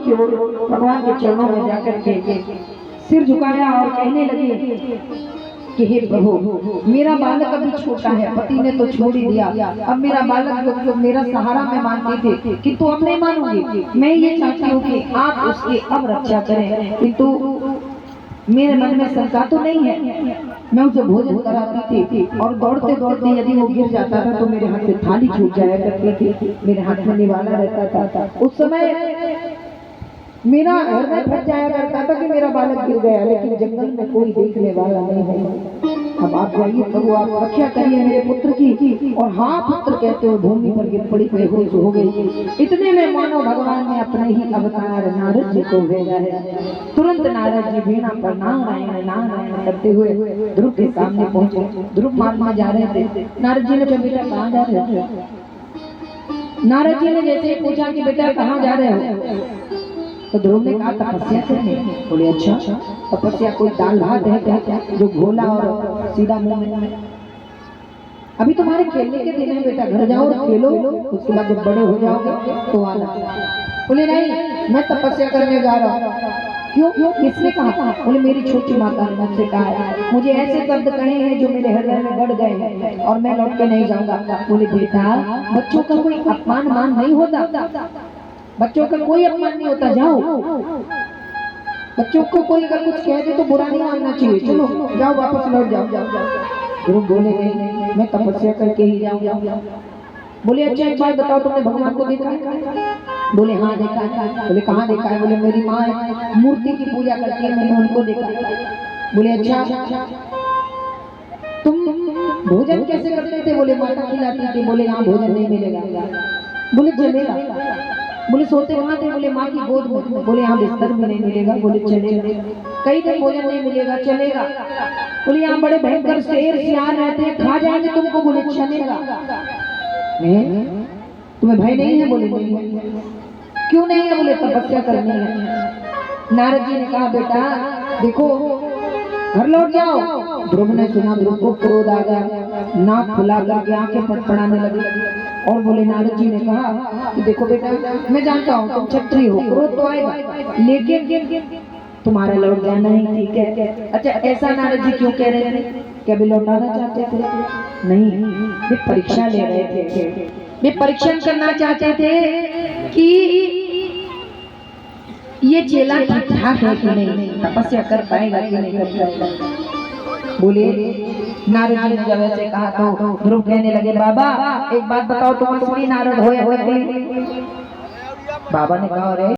की ओर भगवान के चरणों में जाकर के सिर झुकाया और कहने लगे कि हे प्रभु, मेरा बालक अभी छोटा है, पति ने तो छोड़ ही दिया, अब मेरा बालक जो मेरा सहारा मैं मानती थी, किंतु अब नहीं मानूंगी। मैं ये चाहती हूँ कि आप उसकी अब रक्षा करें, किंतु मेरे मन में शंका तो नहीं है। मैं उसे भोजन कराती थी और दौड़ते दौड़ते यदि वो गिर जाता था तो मेरे हाथ से थाली छूट जाया करती थी, मेरे हाथ में निवाला रहता था। उस समय मेरा हृदय फट जाया करता था कि मेरा बालक गिर गया, लेकिन जंगल में कोई देखने वाला नहीं है। अब आप जाइए प्रभु, आप रक्षा करिए मेरे पुत्र की। और हाँ पुत्र कहते हुए भूमि पर गिर पड़ी, बेहोश हो गई। इतने में मानो भगवान ने अपने ही अवतार नारद जी को भेजा है। तुरंत नारद जी वीणा पर नारायण नारायण करते हुए ध्रुव के सामने पहुंचे। ध्रुव मार्ग में जा रहे थे। नारद जी ने कहा बेटा कहाँ जा रहे हो? नारद जी ने जैसे पूछा कि बेटा कहाँ जा रहे हो, तो ध्रुव ने कहा तपस्या करने। बोले अच्छा, तपस्या कोई दाल भात है क्या जो घोला और सीधा मुंह में? अभी तुम्हारे खेलने के दिन है बेटा, घर जाओ और खेलो, उसके बाद जब बड़े हो जाओगे तो आना। बोले नहीं, मैं तपस्या करने जा रहा हूँ। क्यों? किसने कहा? बोले मेरी छोटी माता ने मुझसे कहा है, मुझे ऐसे शब्द कहे हैं जो मेरे हृदय में बढ़ गए हैं और मैं लौट के नहीं जाऊंगा। बोले बेटा, बच्चों का कोई अपमान मान नहीं होता, बच्चों का कोई अपमान नहीं होता, जाओ। बच्चों को कोई अगर कुछ कह दे तो बुरा नहीं मानना चाहिए, चलो जाओ वापस लौट जाओ। ध्रुव बोले नहीं, मैं तपस्या करके ही जाऊंगा। बोले अच्छा एक बात बताओ, तुमने भगवान को देखा है? बोले हाँ देखा है। बोले कहाँ देखा है? बोले मेरी माँ मूर्ति की पूजा करती है, मैंने उनको देखा। बोले अच्छा, तुम भोजन कैसे करते थे? बोले माता खिलाती थी। बोले हाँ भोजन नहीं मिलेगा। बोले चलेगा। बोले सोते कहाँ थे? बोले माँ की गोद में। बोले यहाँ बिस्तर में नहीं मिलेगा। बोले चलेगा। कई दिन भोजन नहीं मिलेगा, चलेगा। बोले यहाँ बड़े भयंकर शेर सियार रहते हैं, खा जाएंगे तुमको। बोले चलेगा। तुम्हें भय नहीं है? बोले नहीं है। क्यों नहीं है? बोले तपस्या करनी है। नारद जी ने कहा बेटा देखो, घर लौट जाओ। ध्रुव ने सुना, ध्रुव को क्रोध आ गया, नाक फुला करके आंखें फटफड़ाने लगी और बोले नारद जी ने कहा कि देखो बेटा, मैं जानता हूँ तुम क्षत्रिय हो, क्रोध तो आएगा, लेकिन तुम्हारा लौट जाना ही ठीक है। अच्छा ऐसा नारद जी क्यों कह रहे थे? क्या भी लौटाना चाहते थे? नहीं, वे परीक्षा ले रहे थे, वे परीक्षण करना चाहते थे कि ये चेला ठीक ठाक है कि नहीं, तपस्या कर पाएगा कि नहीं कर पाएगा। बोले नारद जी ने जब ऐसे कहा तो ध्रुव कहने लगे बाबा एक बात बताओ, तुम असली नारद हो या नकली? बाबा ने कहा अरे